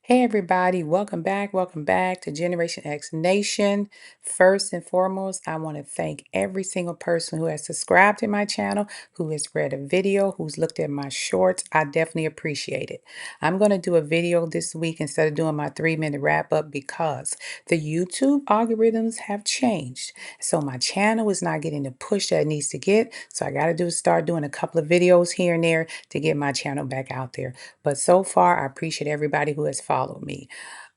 Hey everybody, welcome back to Generation X Nation. First and foremost, I want to thank every single person who has subscribed to my channel, who has read a video, who's looked at my shorts. I definitely appreciate it. I'm going to do a video this week instead of doing my 3-minute wrap up because the YouTube algorithms have changed. So my channel is not getting the push that it needs to get. So I got to start doing a couple of videos here and there to get my channel back out there. But so far, I appreciate everybody who has followed me.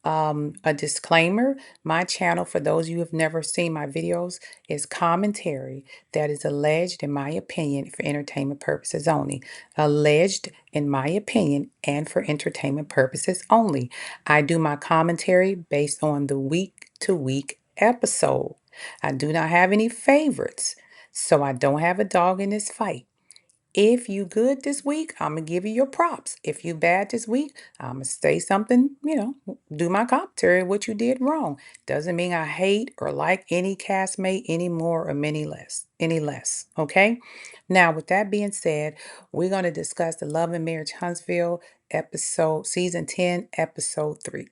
A disclaimer, my channel, for those of you who have never seen my videos, is commentary that is alleged, in my opinion, for entertainment purposes only. Alleged, in my opinion, and for entertainment purposes only. I do my commentary based on the week-to-week episode. I do not have any favorites, so I don't have a dog in this fight. If you good this week, I'm gonna give you your props. If you bad this week, I'm gonna say something, do my commentary what you did wrong. Doesn't mean I hate or like any castmate any more or any less. Okay. Now, with that being said, we're gonna discuss the Love and Marriage Huntsville episode, season 10, episode 3.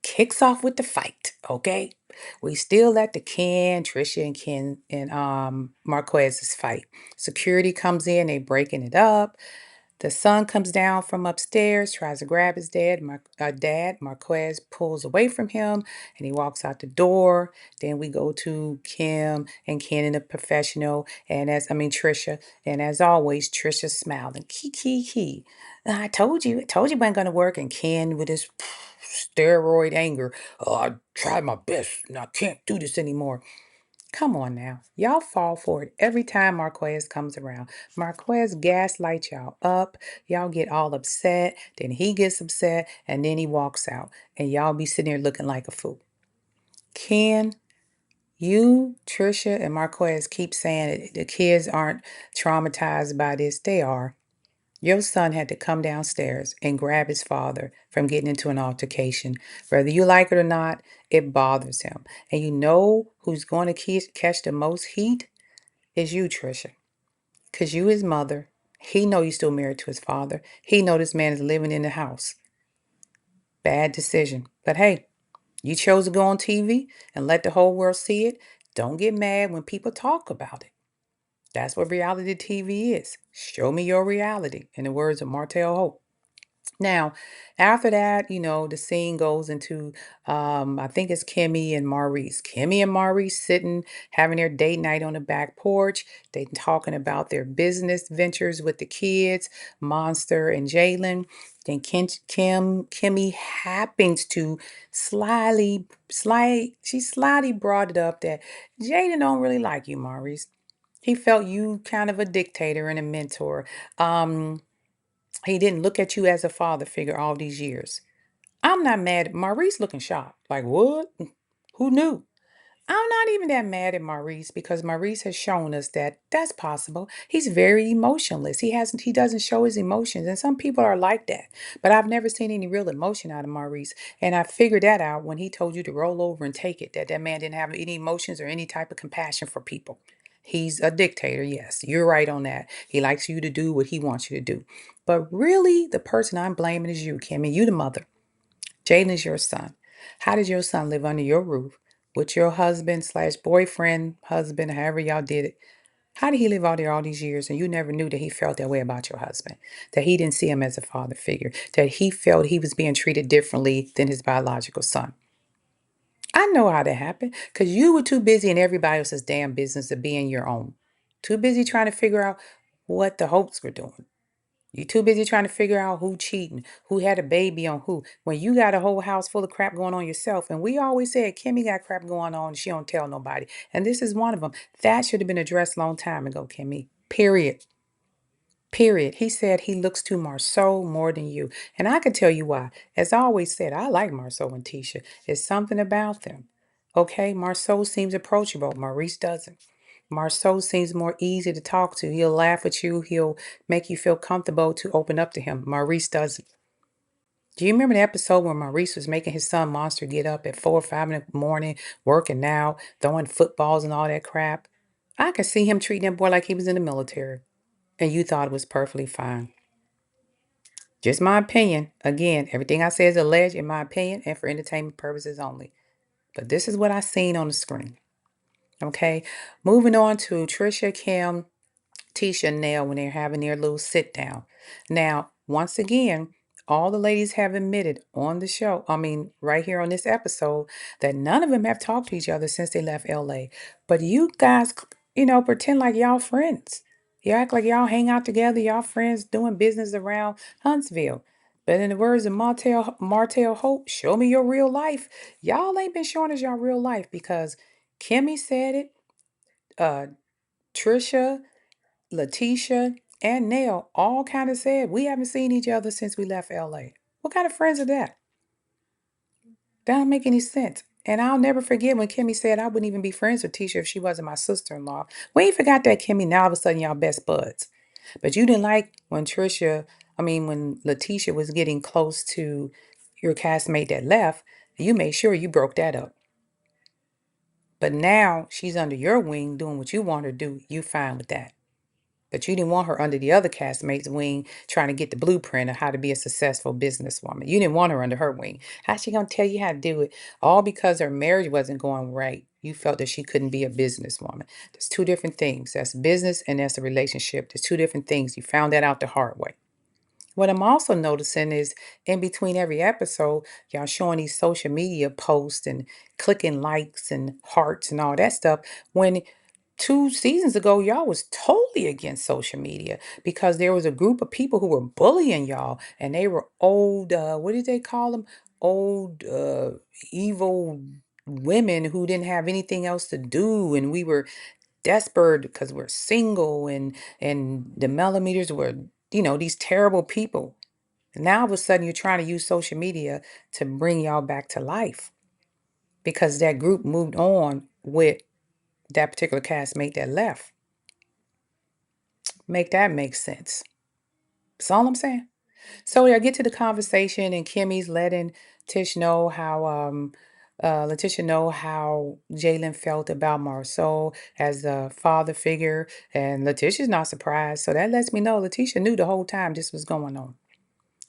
Kicks off with the fight. Okay. We still at the Trisha and Ken and Marquez's fight. Security comes in, they breaking it up. The son comes down from upstairs, tries to grab his dad. Marquez pulls away from him and he walks out the door. Then we go to Kim and Ken and the professional, Trisha. And as always, Trisha smiling. Key. I told you it wasn't gonna work. And Ken with his steroid anger. Oh, I tried my best and I can't do this anymore. Come on now. Y'all fall for it every time Marquez comes around. Marquez gaslights y'all up. Y'all get all upset. Then he gets upset and then he walks out. And y'all be sitting there looking like a fool. Ken, you, Trisha, and Marquez keep saying that the kids aren't traumatized by this. They are. Your son had to come downstairs and grab his father from getting into an altercation. Whether you like it or not, it bothers him. And you know who's going to catch the most heat is you, Trisha. Because you his mother. He know you still married to his father. He know this man is living in the house. Bad decision. But hey, you chose to go on TV and let the whole world see it. Don't get mad when people talk about it. That's what reality TV is. Show me your reality, in the words of Martell Hope. Now, after that, the scene goes into, I think it's Kimmy and Maurice. Kimmy and Maurice sitting, having their date night on the back porch. They talking about their business ventures with the kids, Monster and Jaylin. Then Kimmy happens to she slyly brought it up that Jaden don't really like you, Maurice. He felt you kind of a dictator and a mentor. Um, he didn't look at you as a father figure all these years. I'm not mad. Maurice looking shocked. Like, what? Who knew? I'm not even that mad at Maurice because Maurice has shown us that that's possible. He's very emotionless. He doesn't show his emotions. And some people are like that. But I've never seen any real emotion out of Maurice. And I figured that out when he told you to roll over and take it, that man didn't have any emotions or any type of compassion for people. He's a dictator, yes. You're right on that. He likes you to do what he wants you to do. But really, the person I'm blaming is you, Kimmy. You the mother. Jaden is your son. How did your son live under your roof with your husband slash boyfriend, husband, however y'all did it? How did he live out there all these years and you never knew that he felt that way about your husband? That he didn't see him as a father figure? That he felt he was being treated differently than his biological son? I know how that happened because you were too busy in everybody else's damn business to be in your own. Too busy trying to figure out what the Hopes were doing. You too busy trying to figure out who cheating, who had a baby on who, when you got a whole house full of crap going on yourself. And we always said Kimmy got crap going on, she don't tell nobody. And this is one of them. That should have been addressed a long time ago, Kimmy. Period. Period. He said he looks to Marceau more than you. And I can tell you why. As I always said, I like Marceau and Tisha. It's something about them. Okay, Marceau seems approachable. Maurice doesn't. Marceau seems more easy to talk to. He'll laugh at you. He'll make you feel comfortable to open up to him. Maurice doesn't. Do you remember the episode where Maurice was making his son Monster get up at 4 or 5 in the morning, working out, throwing footballs and all that crap? I could see him treating that boy like he was in the military. And you thought it was perfectly fine. Just my opinion. Again, everything I say is alleged in my opinion and for entertainment purposes only. But this is what I seen on the screen. Okay. Moving on to Trisha, Kim, Tisha, and Nell when they're having their little sit down. Now, once again, all the ladies have admitted on the show, right here on this episode, that none of them have talked to each other since they left LA. But you guys, pretend like y'all friends. You act like y'all hang out together, y'all friends doing business around Huntsville. But in the words of Martell Hope, show me your real life. Y'all ain't been showing us y'all real life because Kimmy said it, uh, Trisha, Letitia, and Nell all kind of said we haven't seen each other since we left LA. What kind of friends are that? That don't make any sense. And I'll never forget when Kimmy said I wouldn't even be friends with Tisha if she wasn't my sister-in-law. We ain't forgot that, Kimmy. Now all of a sudden y'all best buds. But you didn't like when when Letitia was getting close to your castmate that left, you made sure you broke that up. But now she's under your wing doing what you want her to do. You fine with that. But you didn't want her under the other castmate's wing trying to get the blueprint of how to be a successful businesswoman. You didn't want her under her wing. How's she going to tell you how to do it? All because her marriage wasn't going right. You felt that she couldn't be a businesswoman. There's two different things. That's business and that's a relationship. There's two different things. You found that out the hard way. What I'm also noticing is in between every episode, y'all showing these social media posts and clicking likes and hearts and all that stuff. When 2 seasons ago, y'all was totally against social media because there was a group of people who were bullying y'all and they were old, what did they call them? Old, evil women who didn't have anything else to do. And we were desperate because we're single and the millimeters were, these terrible people. And now all of a sudden you're trying to use social media to bring y'all back to life because that group moved on with that particular castmate that left. Make that make sense. That's all I'm saying. So I get to the conversation and Kimmy's letting Tish know how Letitia know how Jaylin felt about Marceau as a father figure, and Letitia's not surprised. So that lets me know Letitia knew the whole time this was going on.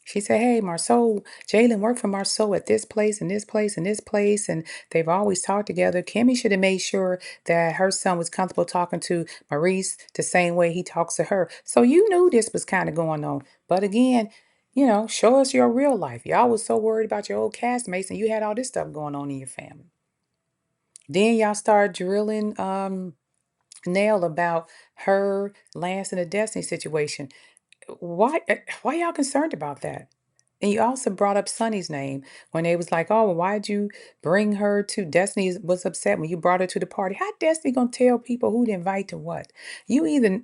She said, hey, Marceau, Jaylin worked for Marceau at this place and this place and this place, and they've always talked together. Kimmy should have made sure that her son was comfortable talking to Maurice the same way he talks to her. So you knew this was kind of going on. But again, show us your real life. Y'all was so worried about your old castmates and you had all this stuff going on in your family. Then y'all start drilling Nell about her Lance and the Destiny situation. Why y'all concerned about that? And you also brought up Sonny's name when they was like, oh, well, why'd you bring her to Destiny was upset when you brought her to the party. How Destiny gonna tell people who to invite to what? You either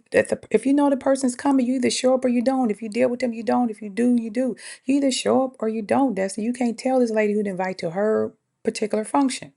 if you know the person's coming, you either show up or you don't. If you deal with them, you don't. If you do, you do. You either show up or you don't, Destiny. You can't tell this lady who to invite to her particular function.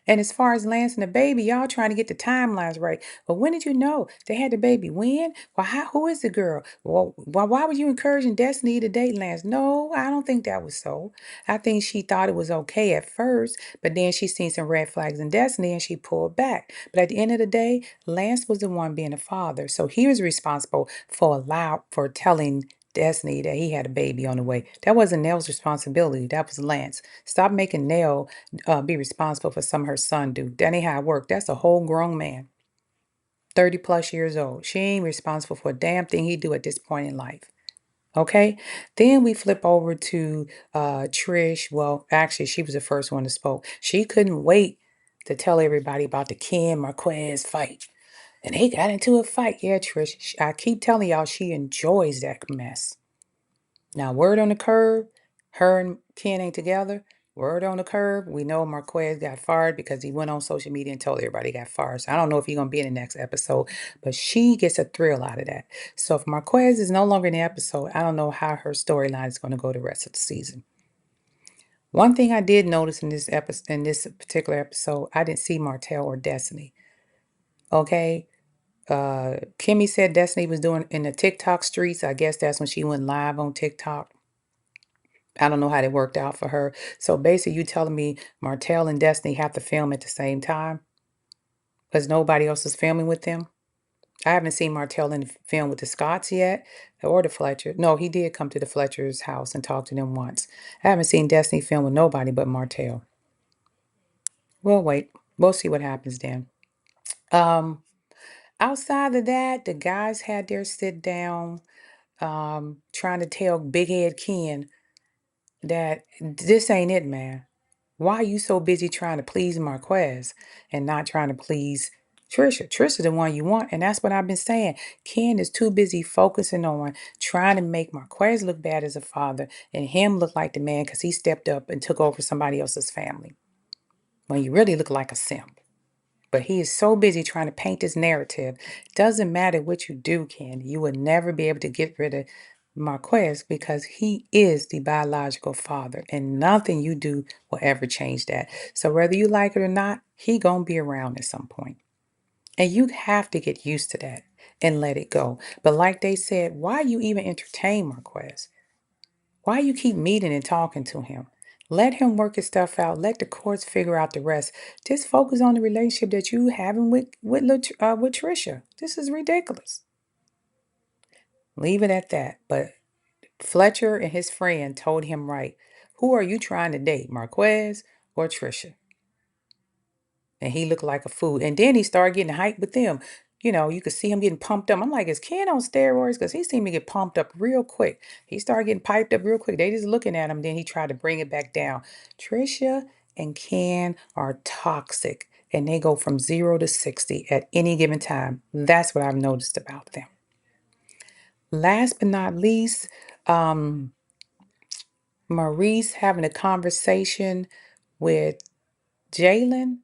And as far as Lance and the baby, y'all trying to get the timelines right. But when did you know they had the baby? When? Well, who is the girl? Well, why were you encouraging Destiny to date Lance? No, I don't think that was so. I think she thought it was okay at first, but then she seen some red flags in Destiny and she pulled back. But at the end of the day, Lance was the one being a father. So he was responsible for telling Destiny that he had a baby on the way. That wasn't Nell's responsibility. That was Lance. Stop making Nell be responsible for some of her son do. That ain't how it work. That's a whole grown man, 30 plus years old. She ain't responsible for a damn thing he do at this point in life. Okay. Then we flip over to Trish. Well, actually, she was the first one to spoke. She couldn't wait to tell everybody about the Kim Marquez fight. And they got into a fight. Yeah, Trish. I keep telling y'all she enjoys that mess. Now, word on the curb, her and Ken ain't together. Word on the curb, we know Marquez got fired because he went on social media and told everybody he got fired. So I don't know if he's going to be in the next episode, but she gets a thrill out of that. So if Marquez is no longer in the episode, I don't know how her storyline is going to go the rest of the season. One thing I did notice in this episode, in this particular episode, I didn't see Martell or Destiny. Okay. Kimmy said Destiny was doing in the TikTok streets. I guess that's when she went live on TikTok. I don't know how that worked out for her. So basically, you telling me Martell and Destiny have to film at the same time because nobody else is filming with them? I haven't seen Martell in the film with the Scotts yet, or the Fletcher. No, he did come to the Fletcher's house and talk to them once. I haven't seen Destiny film with nobody but Martell. We'll wait. We'll see what happens then. Um, Outside of that, the guys had their sit down, trying to tell Big Head Ken that this ain't it, man. Why are you so busy trying to please Marquez and not trying to please Trisha? Trisha's the one you want, and that's what I've been saying. Ken is too busy focusing on trying to make Marquez look bad as a father and him look like the man because he stepped up and took over somebody else's family. When you really look like a simp. But he is so busy trying to paint this narrative. Doesn't matter what you do, Ken. You will never be able to get rid of Marquez because he is the biological father, and nothing you do will ever change that. So whether you like it or not, he gonna be around at some point, and you have to get used to that and let it go. But like they said, why you even entertain Marquez? Why you keep meeting and talking to him? Let him work his stuff out. Let the courts figure out the rest. Just focus on the relationship that you having with Trisha. This is ridiculous. Leave it at that. But Fletcher and his friend told him right. Who are you trying to date, Marquez or Trisha? And he looked like a fool. And then he started getting hyped with them. You know, you could see him getting pumped up. I'm like, is Ken on steroids? Because he seemed to get pumped up real quick. He started getting piped up real quick. They just looking at him. Then he tried to bring it back down. Trisha and Ken are toxic. And they go from 0 to 60 at any given time. That's what I've noticed about them. Last but not least, um, Maurice having a conversation with Jaylin.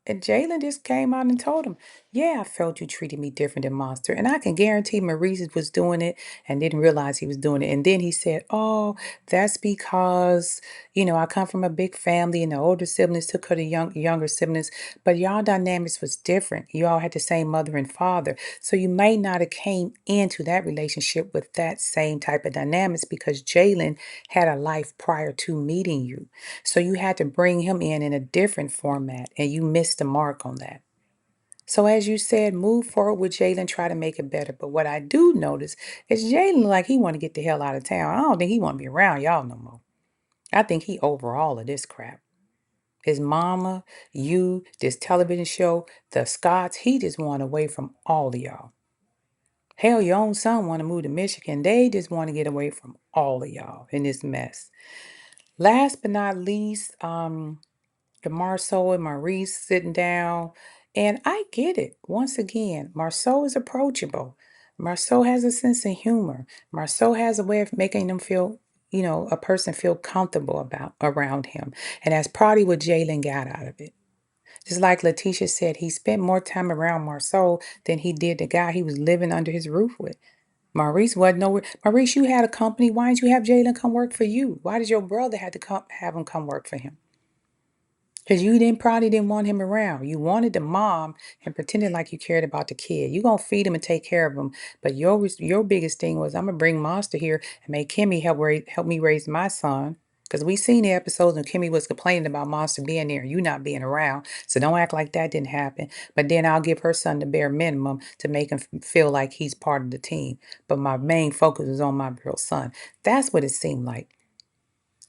And Jaylin just came out and told him, yeah, I felt you treated me different than Monster. And I can guarantee Maurice was doing it and didn't realize he was doing it. And then he said, oh, that's because, I come from a big family and the older siblings took care of the younger siblings. But y'all dynamics was different. You all had the same mother and father. So you may not have came into that relationship with that same type of dynamics because Jaylin had a life prior to meeting you. So you had to bring him in a different format, and you missed the mark on that. So as you said, move forward with Jaylin, try to make it better. But what I do notice is Jaylin like he want to get the hell out of town. I don't think he want to be around y'all no more. I think he over all of this crap. His mama, you, this television show, the Scots, he just want away from all of y'all. Hell, your own son want to move to Michigan. They just want to get away from all of y'all in this mess. Last but not least, the Marceau and Maurice sitting down. And I get it. Once again, Marceau is approachable. Marceau has a sense of humor. Marceau has a way of making them feel, a person feel comfortable about around him. And that's probably what Jaylin got out of it. Just like Letitia said, he spent more time around Marceau than he did the guy he was living under his roof with. Maurice wasn't nowhere. Maurice, you had a company. Why didn't you have Jaylin come work for you? Why did your brother have to have him come work for him? Because you probably didn't want him around. You wanted the mom and pretended like you cared about the kid. You gonna feed him and take care of him. But your biggest thing was I'm gonna bring Monster here and make Kimmy help me raise my son. Because we seen the episodes and Kimmy was complaining about Monster being there and you not being around. So don't act like that didn't happen. But then I'll give her son the bare minimum to make him feel like he's part of the team. But my main focus is on my real son. That's what it seemed like.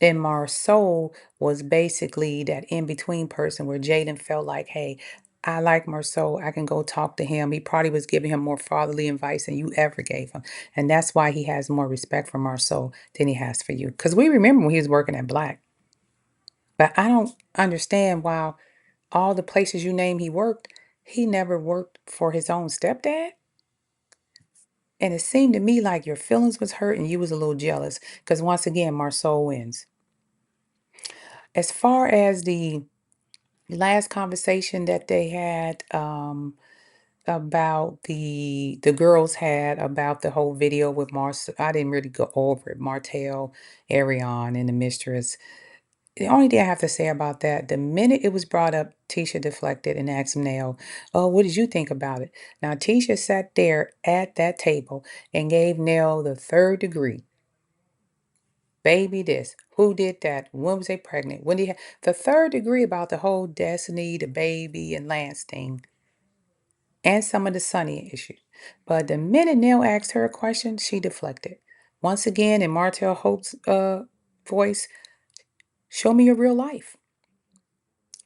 And Marceau was basically that in-between person where Jaden felt like, hey, I like Marceau. I can go talk to him. He probably was giving him more fatherly advice than you ever gave him. And that's why he has more respect for Marceau than he has for you. Because we remember when he was working at Black. But I don't understand why all the places you name he worked, he never worked for his own stepdad. And it seemed to me like your feelings was hurt and you was a little jealous. Because once again, Marceau wins. As far as the last conversation that they had about the girls had about the whole video with Mars, I didn't really go over it. Martell, Ariane, and the mistress. The only thing I have to say about that, the minute it was brought up, Tisha deflected and asked Nell, oh, what did you think about it? Now, Tisha sat there at that table and gave Nell the third degree. Baby this. Who did that? When was they pregnant? When did the third degree about the whole Destiny, the baby, and Lance thing? and some of the Sunny issues. But the minute Neil asked her a question, she deflected. Once again, in Martell Hope's voice, show me your real life.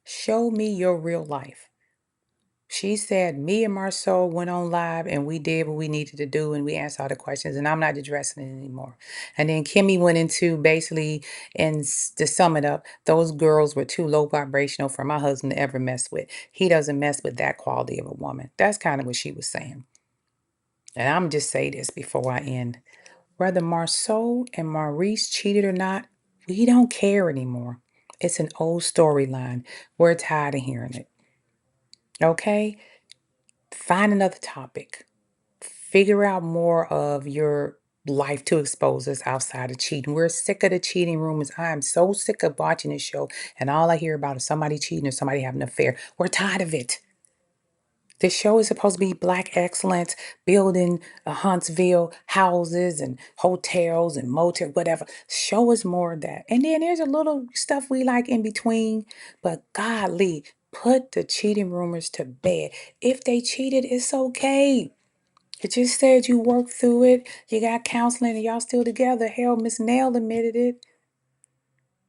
Show me your real life. She said, me and Marceau went on live and we did what we needed to do and we answered all the questions and I'm not addressing it anymore. And then Kimmy went into basically, and to sum it up, those girls were too low vibrational for my husband to ever mess with. He doesn't mess with that quality of a woman. That's kind of what she was saying. And I'm just say this before I end. Whether Marceau and Maurice cheated or not, we don't care anymore. It's an old storyline. We're tired of hearing it. Okay? Find another topic. Figure out more of your life to expose us outside of cheating. We're sick of the cheating rumors. I am so sick of watching this show, and all I hear about is somebody cheating or somebody having an affair. We're tired of it. This show is supposed to be Black excellence, building Huntsville houses and hotels and motel, whatever. Show us more of that. And then there's a little stuff we like in between, but godly, put the cheating rumors to bed. If they cheated, it's okay. It just said you worked through it, you got counseling, and y'all still together. Hell, Miss Nell admitted it.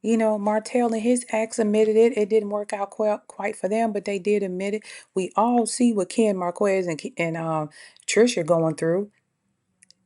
You know, Martell and his ex admitted it. It didn't work out quite for them, but they did admit it. We all see what Ken Marquez and Trisha going through.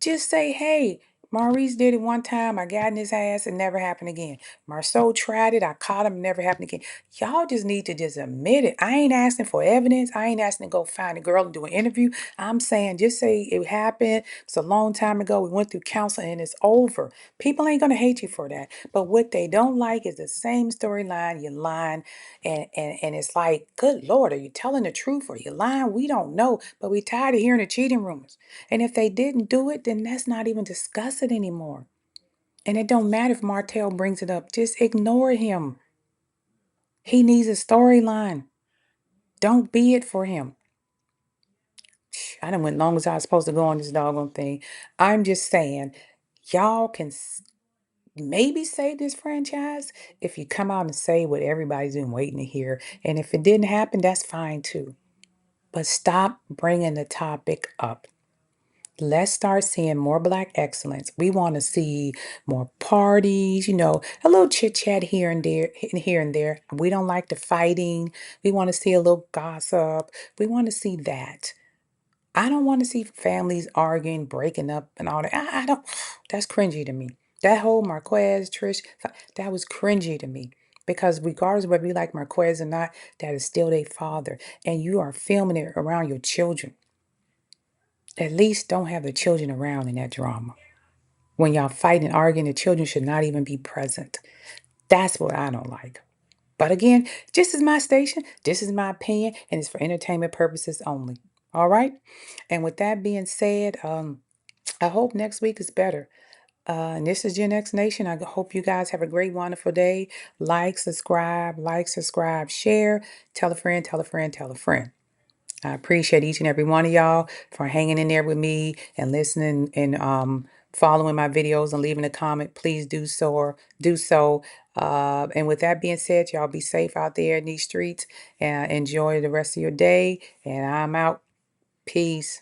Just say, hey, Maurice did it one time. I got in his ass. It never happened again. Marceau tried it. I caught him. Never happened again. Y'all just need to just admit it. I ain't asking for evidence. I ain't asking to go find a girl and do an interview. I'm saying just say it happened. It's a long time ago. We went through counseling and it's over. People ain't going to hate you for that. But what they don't like is the same storyline. You're lying. And it's like, good Lord, are you telling the truth or you lying? We don't know. But we tired of hearing the cheating rumors. And if they didn't do it, then let's not even discuss it anymore. And it don't matter if Martell brings it up. Just ignore him. He needs a storyline. Don't be it for him. I done went long as I was supposed to go on this doggone thing. I'm just saying, y'all can maybe save this franchise if you come out and say what everybody's been waiting to hear. And if it didn't happen, that's fine too. But stop bringing the topic up. Let's start seeing more Black excellence. We want to see more parties, a little chit chat here and there. We don't like the fighting. We want to see a little gossip. We want to see that. I don't want to see families arguing, breaking up, and all that. I don't. That's cringy to me. That whole Marquez, Trish, that was cringy to me. Because regardless of whether you like Marquez or not, that is still their father. And you are filming it around your children. At least don't have the children around in that drama. When y'all fighting and arguing, the children should not even be present. That's what I don't like. But again, this is my station, this is my opinion, and it's for entertainment purposes only. All right? And with that being said, I hope next week is better. And this is Gen X Nation. I hope you guys have a great, wonderful day. Like, subscribe, share. Tell a friend, tell a friend, tell a friend. I appreciate each and every one of y'all for hanging in there with me and listening and following my videos and leaving a comment. Please do so. And with that being said, y'all be safe out there in these streets and enjoy the rest of your day. And I'm out. Peace.